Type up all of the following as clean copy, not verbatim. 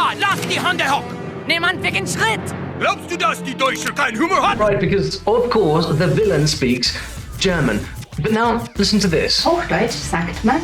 Ja, lass die Hunde hock! Nimm an wegen Schritt! Glaubst du, dass die Deutsche keinen Humor hat? Right, because of course the villain speaks German. But now listen to this. Hochdeutsch sagt man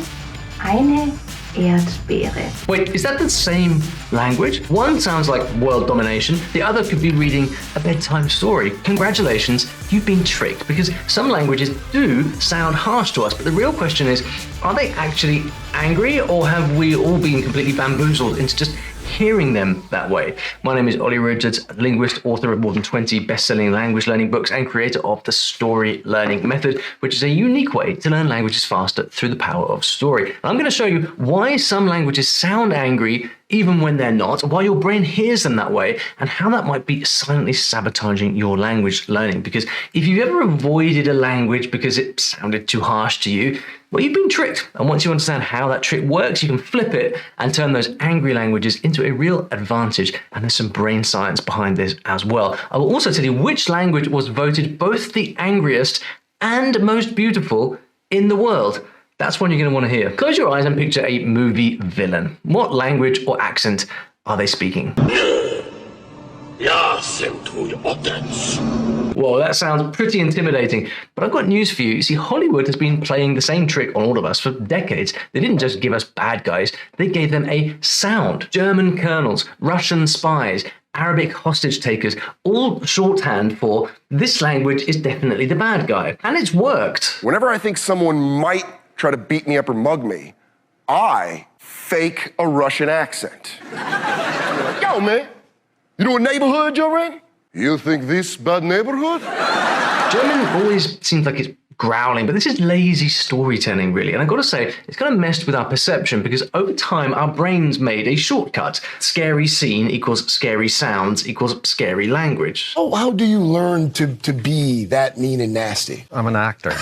eine Erdbeere. Wait, is that the same language? One sounds like world domination, the other could be reading a bedtime story. Congratulations, you've been tricked, because some languages do sound harsh to us, but the real question is, are they actually angry, or have we all been completely bamboozled into just hearing them that way? My name is Olly, linguist, author of more than 20 best-selling language learning books, and creator of the story learning method, which is a unique way to learn languages faster through the power of story. And I'm going to show you why some languages sound angry even when they're not, why your brain hears them that way, and how that might be silently sabotaging your language learning. Because if you've ever avoided a language because it sounded too harsh to you, well, you've been tricked. And once you understand how that trick works, you can flip it and turn those angry languages into a real advantage. And there's some brain science behind this as well. I will also tell you which language was voted both the angriest and most beautiful in the world. That's one you're going to want to hear. Close your eyes and picture a movie villain. What language or accent are they speaking? Whoa, that sounds pretty intimidating, but I've got news for you. You see, Hollywood has been playing the same trick on all of us for decades. They didn't just give us bad guys, they gave them a sound. German colonels, Russian spies, Arabic hostage takers, all shorthand for this language is definitely the bad guy. And it's worked. Whenever I think someone might try to beat me up or mug me, I fake a Russian accent. Like, yo, man, you know what neighborhood you're in? You think this bad neighborhood? German always seems like it's growling, but this is lazy storytelling, really. And I've got to say, it's kind of messed with our perception, because over time, our brains made a shortcut. Scary scene equals scary sounds equals scary language. Oh, how do you learn to be that mean and nasty? I'm an actor.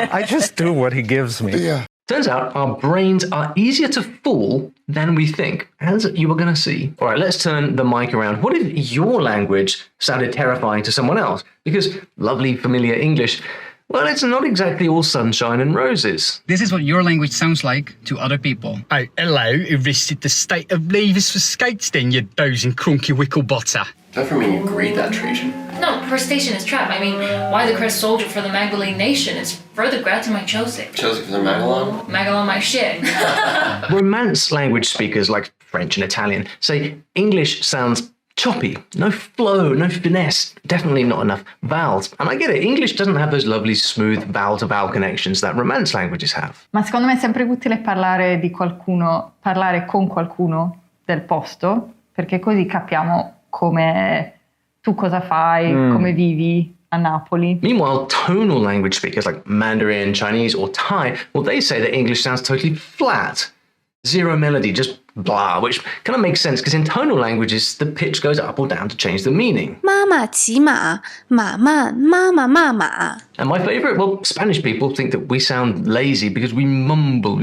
I just do what he gives me. Yeah. Turns out our brains are easier to fool than we think, as you are going to see. All right, let's turn the mic around. What if your language sounded terrifying to someone else? Because lovely, familiar English, well, it's not exactly all sunshine and roses. This is what your language sounds like to other people. Oh, hello, who visited the state of levers for skates then, you dozing crunky wickle botter. Don't for me agreed that Trajan. No, her station is trapped. I mean, why the crest soldier for the Magdalene nation? It's further grat to my Joseph. Joseph for the Magalon? Magalon my shit. Romance language speakers like French and Italian say English sounds choppy, no flow, no finesse, definitely not enough vowels. And I get it, English doesn't have those lovely smooth vowel-to-vowel connections that Romance languages have. Ma secondo me è sempre utile parlare con qualcuno del posto, perché così capiamo come tu cosa fai, come vivi a Napoli. Meanwhile, tonal language speakers like Mandarin, Chinese, or Thai, well, they say that English sounds totally flat. Zero melody, just blah, which kind of makes sense because in tonal languages, the pitch goes up or down to change the meaning. 妈妈骑马，马慢，妈妈骂马。 And my favorite, well, Spanish people think that we sound lazy because we mumble.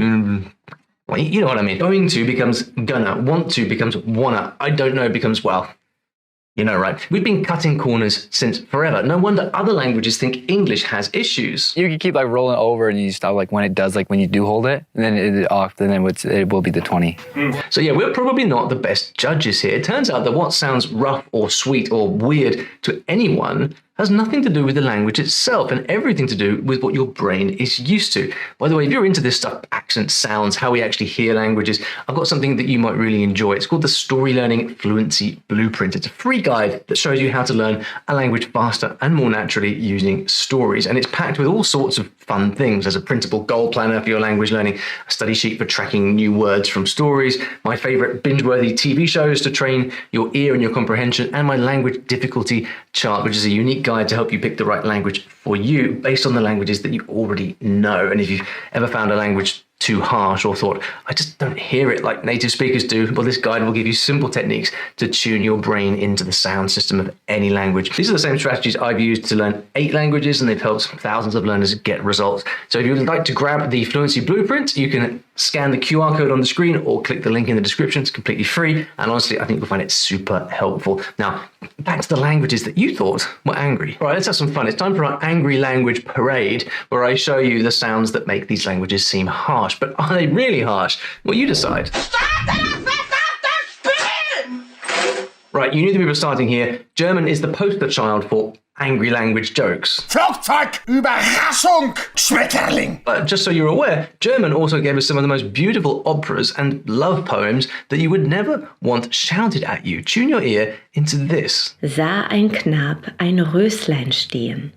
Well, you know what I mean. Going to becomes gonna, want to becomes wanna, I don't know becomes well. You know, right? We've been cutting corners since forever. No wonder other languages think English has issues. You can keep like rolling over and you stop like when it does, like when you do hold it, and then it off, and then it will be the 20. So yeah, we're probably not the best judges here. It turns out that what sounds rough or sweet or weird to anyone has nothing to do with the language itself and everything to do with what your brain is used to. By the way, if you're into this stuff, accent, sounds, how we actually hear languages, I've got something that you might really enjoy. It's called the Story Learning Fluency Blueprint. It's a free guide that shows you how to learn a language faster and more naturally using stories. And it's packed with all sorts of fun things. There's a printable goal planner for your language learning, a study sheet for tracking new words from stories, my favorite binge-worthy TV shows to train your ear and your comprehension, and my language difficulty chart, which is a unique guide to help you pick the right language for you based on the languages that you already know. And if you've ever found a language too harsh or thought, I just don't hear it like native speakers do, well, this guide will give you simple techniques to tune your brain into the sound system of any language. These are the same strategies I've used to learn 8 languages, and they've helped thousands of learners get results. So if you would like to grab the Fluency Blueprint, you can scan the QR code on the screen or click the link in the description. It's completely free. And honestly, I think you'll find it super helpful. Now, back to the languages that you thought were angry. All right, let's have some fun. It's time for our angry language parade, where I show you the sounds that make these languages seem harsh. But are they really harsh? Well, you decide. Right, you knew the people starting here. German is the poster child for angry language jokes. Flugzeug, Überraschung, Schmetterling. But just so you're aware, German also gave us some of the most beautiful operas and love poems that you would never want shouted at you. Tune your ear into this. Sah ein Knab ein Röslein stehen.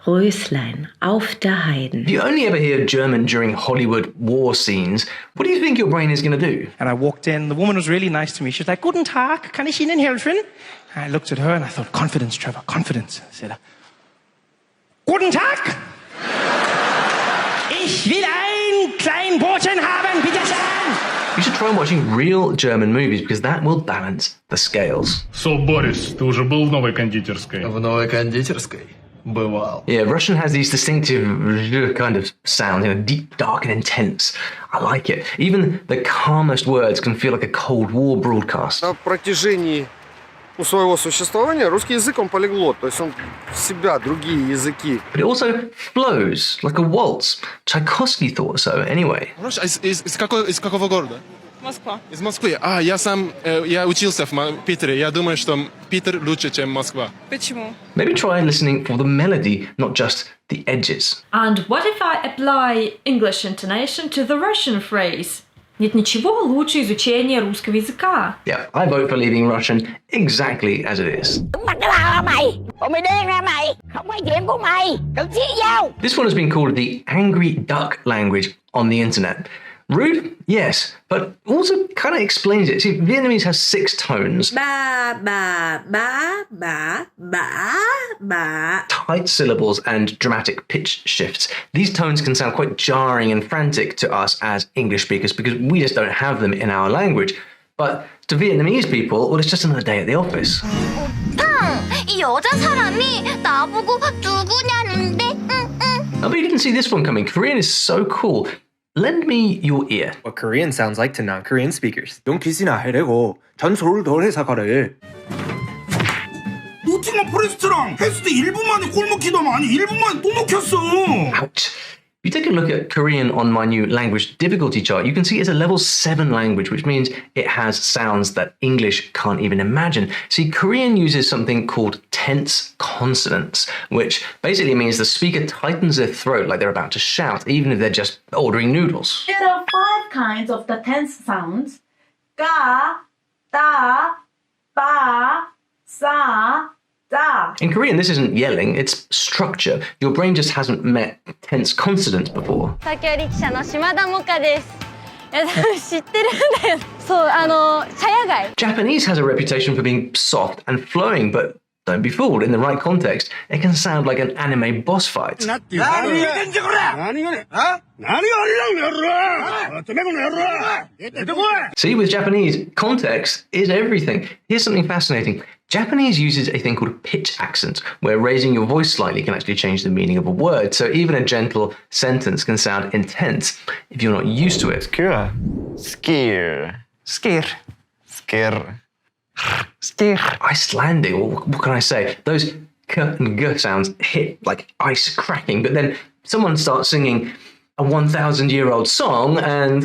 Röslein auf der Heiden. If you only ever hear German during Hollywood war scenes, what do you think your brain is going to do? And I walked in, the woman was really nice to me. She was like, Guten Tag, kann ich Ihnen helfen? And I looked at her and I thought, confidence, Trevor, confidence. I said, Guten Tag! Ich will ein klein Brötchen haben, bitte schön! You should try watching real German movies because that will balance the scales. So, Boris, ты уже был в новой кондитерской? В новой кондитерской? Бывал. Yeah, Russian has these distinctive kind of sounds, deep, dark and intense. I like it. Even the calmest words can feel like a Cold War broadcast. На протяжении своего существования русский язык, он полиглот, то есть он в себя другие языки. But it also flows like a waltz. Tchaikovsky thought so, anyway. Из какого города? Москва. Из Москвы. Я учился в Питере. Я думаю, что Питер лучше, чем Москва. Почему? Maybe try listening for the melody, not just the edges. And what if I apply English intonation to the Russian phrase? Нет ничего лучше изучения русского языка. Yeah, I vote for leaving Russian exactly as it is. This one has been called the angry duck language on the internet. Rude? Yes, but also kind of explains it. See, Vietnamese has 6 tones. Ba, ba, ba, ba, ba, ba. Tight syllables and dramatic pitch shifts. These tones can sound quite jarring and frantic to us as English speakers because we just don't have them in our language. But to Vietnamese people, well, it's just another day at the office. 여자 사람이 나보고 누구냐는데. I bet you didn't see this one coming. Korean is so cool. Lend me your ear. What Korean sounds like to non-Korean speakers. 용기시나 해래고 전소를 덜 해서 가래. 노팅엄 포레스트랑 했을 때 1분 만에 골 먹히더만 아니 1분 만에 또 먹혔어. Ouch. If you take a look at Korean on my new language difficulty chart, you can see it's a level 7 language, which means it has sounds that English can't even imagine. See, Korean uses something called tense consonants, which basically means the speaker tightens their throat like they're about to shout, even if they're just ordering noodles. There are 5 kinds of the tense sounds. Ga, da, ba, sa, da. In Korean, this isn't yelling, it's structure. Your brain just hasn't met tense consonants before. 竹織記者の島田萌歌です。知ってるんだよ。そう、茶屋街。Japanese has a reputation for being soft and flowing, but don't be fooled. In the right context, it can sound like an anime boss fight. See, with Japanese, context is everything. Here's something fascinating. Japanese uses a thing called pitch accent, where raising your voice slightly can actually change the meaning of a word. So even a gentle sentence can sound intense if you're not used to it. Scare. Icelandic, what can I say? Those k and g sounds hit like ice cracking, but then someone starts singing a 1,000-year-old song and...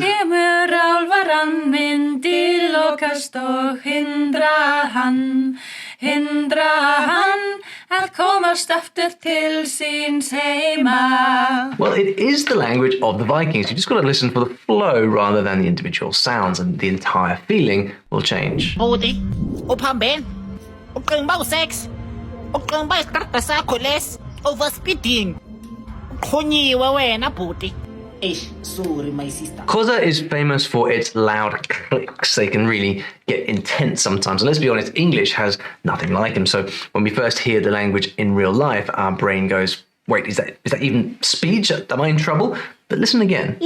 Well, it is the language of the Vikings. You just got to listen for the flow rather than the individual sounds, and the entire feeling will change. Overspeeding. Sorry, my sister. Koza is famous for its loud clicks. They can really get intense sometimes. And let's be honest, English has nothing like them. So when we first hear the language in real life, our brain goes, wait, is that even speech? Am I in trouble? But listen again.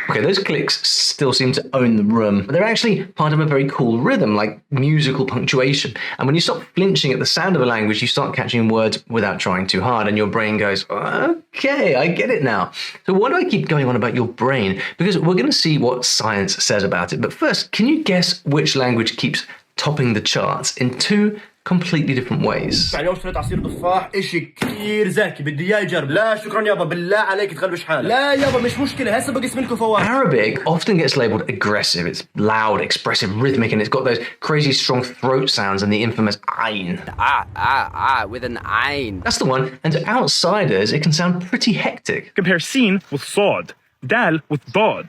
Okay, those clicks still seem to own the room, but they're actually part of a very cool rhythm, like musical punctuation. And when you stop flinching at the sound of a language, you start catching words without trying too hard, and your brain goes, okay, I get it now. So why do I keep going on about your brain? Because we're going to see what science says about it. But first, can you guess which language keeps topping the charts in 2 completely different ways. اليوم شريت عصير تفاح اشي كثير زاكي بدي اياه يجرب لا شكرا يابا بالله عليك تغلبش حالك لا يابا مش مشكلة هسه بقسم لكم فواكه. Arabic often gets labeled aggressive. It's loud, expressive, rhythmic, and it's got those crazy strong throat sounds and the infamous ayn. With an ayn. That's the one. And to outsiders, it can sound pretty hectic. Compare sin with sod, dal with dod,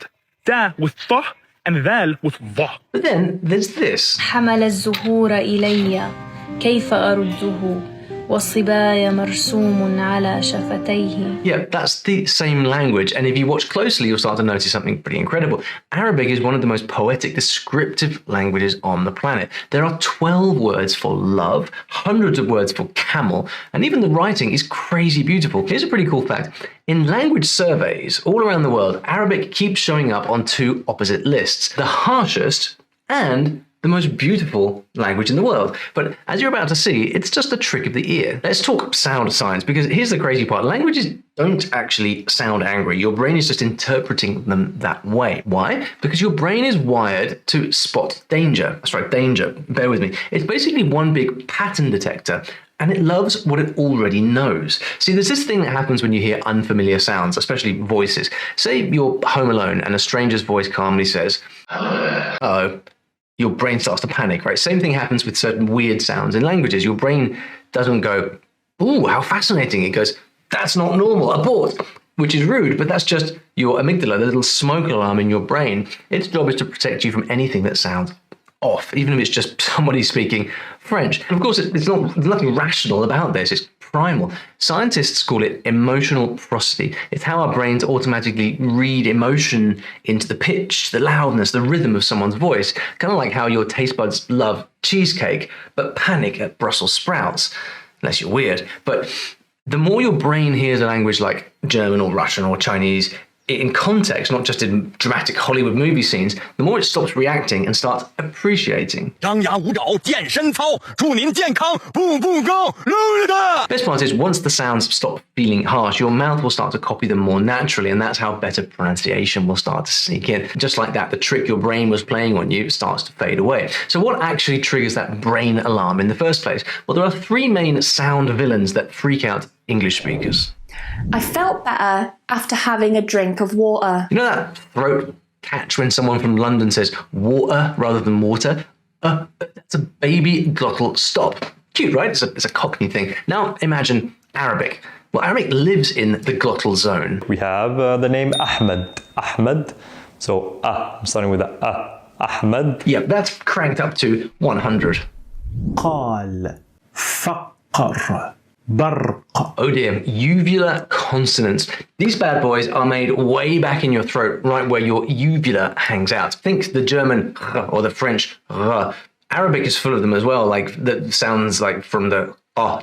da with tha, and dal with va. But then there's this. حمل الزهور إلي كيف أرده والصبايا مرسوم على شفتيه. Yeah, that's the same language, and if you watch closely, you'll start to notice something pretty incredible. Arabic is one of the most poetic, descriptive languages on the planet. There are 12 words for love, hundreds of words for camel, and even the writing is crazy beautiful. Here's a pretty cool fact. In language surveys all around the world, Arabic keeps showing up on two opposite lists, the harshest and the most beautiful language in the world. But as you're about to see, it's just a trick of the ear. Let's talk sound science, because here's the crazy part. Languages don't actually sound angry. Your brain is just interpreting them that way. Why? Because your brain is wired to spot danger. That's right, danger. Bear with me. It's basically one big pattern detector, and it loves what it already knows. See, there's this thing that happens when you hear unfamiliar sounds, especially voices. Say you're home alone and a stranger's voice calmly says, "Uh-oh." Your brain starts to panic, right? Same thing happens with certain weird sounds in languages. Your brain doesn't go, "Ooh, how fascinating." It goes, "That's not normal, abort," which is rude, but that's just your amygdala, the little smoke alarm in your brain. Its job is to protect you from anything that sounds off, even if it's just somebody speaking French. And of course, there's nothing rational about this. It's primal. Scientists call it emotional prosody. It's how our brains automatically read emotion into the pitch, the loudness, the rhythm of someone's voice. Kind of like how your taste buds love cheesecake, but panic at Brussels sprouts. Unless you're weird. But the more your brain hears a language like German or Russian or Chinese, in context, not just in dramatic Hollywood movie scenes, the more it stops reacting and starts appreciating. Best part is, once the sounds stop feeling harsh, your mouth will start to copy them more naturally, and that's how better pronunciation will start to sneak in. Just like that, the trick your brain was playing on you starts to fade away. So what actually triggers that brain alarm in the first place? Well, there are three main sound villains that freak out English speakers. I felt better after having a drink of water. You know that throat catch when someone from London says water rather than water? That's a baby glottal stop. Cute, right? It's a Cockney thing. Now imagine Arabic. Well, Arabic lives in the glottal zone. We have the name Ahmed. Ahmed. So, I'm starting with the Ahmed. Yeah, that's cranked up to 100. قال فقر برق. Oh dear, uvular consonants. These bad boys are made way back in your throat, right where your uvula hangs out. Think the German or the French. Arabic is full of them as well, like that sounds like from the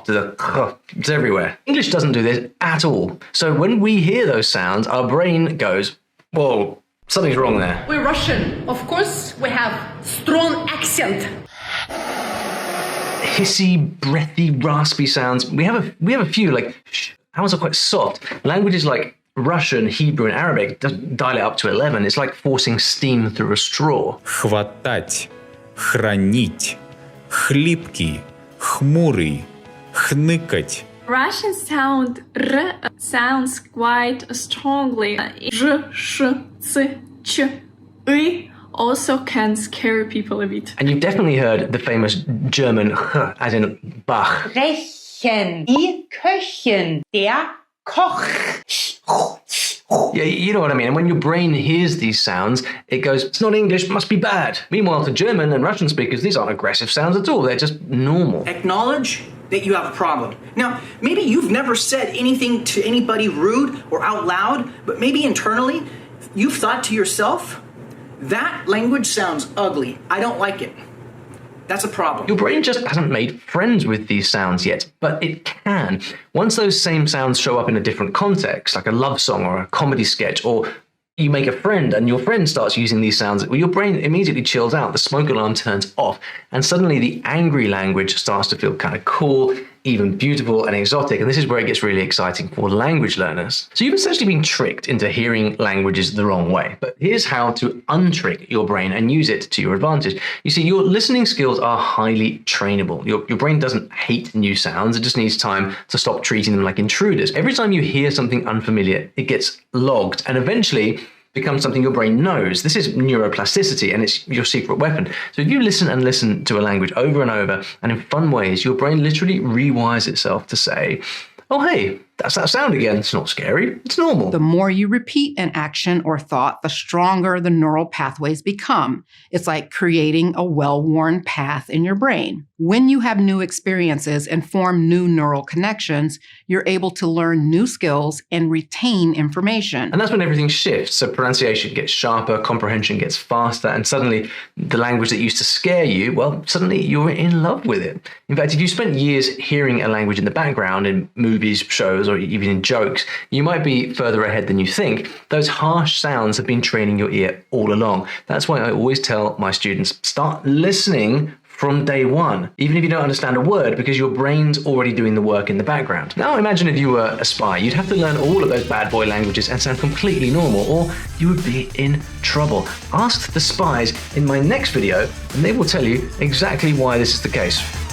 to the it's everywhere. English doesn't do this at all. So when we hear those sounds, our brain goes, whoa, something's wrong there. We're Russian. Of course, we have strong accent. Hissy, breathy, raspy sounds. We have a few, like shh. Ours are quite soft. Languages like Russian, Hebrew, and Arabic dial it up to 11. It's like forcing steam through a straw. Хватать, хранить, хлипкий, хмурый, хныкать. Russian sound r sounds quite strongly. J, sh, c, ch, y also can scare people a bit. And you've definitely heard the famous German ch, as in Bach. Sprechen, die Köchin, der Koch. Yeah, you know what I mean. And when your brain hears these sounds, it goes, it's not English, must be bad. Meanwhile, to German and Russian speakers, these aren't aggressive sounds at all. They're just normal. Acknowledge that you have a problem. Now, maybe you've never said anything to anybody rude or out loud, but maybe internally, you've thought to yourself, that language sounds ugly. I don't like it. That's a problem. Your brain just hasn't made friends with these sounds yet, but it can. Once those same sounds show up in a different context, like a love song or a comedy sketch, or you make a friend and your friend starts using these sounds, well, your brain immediately chills out, the smoke alarm turns off, and suddenly the angry language starts to feel kind of cool, even beautiful and exotic. And this is where it gets really exciting for language learners. So you've essentially been tricked into hearing languages the wrong way. But here's how to untrick your brain and use it to your advantage. You see, your listening skills are highly trainable. Your brain doesn't hate new sounds. It just needs time to stop treating them like intruders. Every time you hear something unfamiliar, it gets logged and eventually becomes something your brain knows. This is neuroplasticity, and it's your secret weapon. So if you listen and listen to a language over and over and in fun ways, your brain literally rewires itself to say, oh, hey, that's that sound again. It's not scary. It's normal. The more you repeat an action or thought, the stronger the neural pathways become. It's like creating a well-worn path in your brain. When you have new experiences and form new neural connections, you're able to learn new skills and retain information. And that's when everything shifts. So pronunciation gets sharper, comprehension gets faster, and suddenly the language that used to scare you, well, suddenly you're in love with it. In fact, if you spent years hearing a language in the background in movies, shows, or even in jokes, you might be further ahead than you think. Those harsh sounds have been training your ear all along. That's why I always tell my students, start listening from day one, even if you don't understand a word, because your brain's already doing the work in the background. Now imagine if you were a spy. You'd have to learn all of those bad boy languages and sound completely normal, or you would be in trouble. Ask the spies in my next video, and they will tell you exactly why this is the case.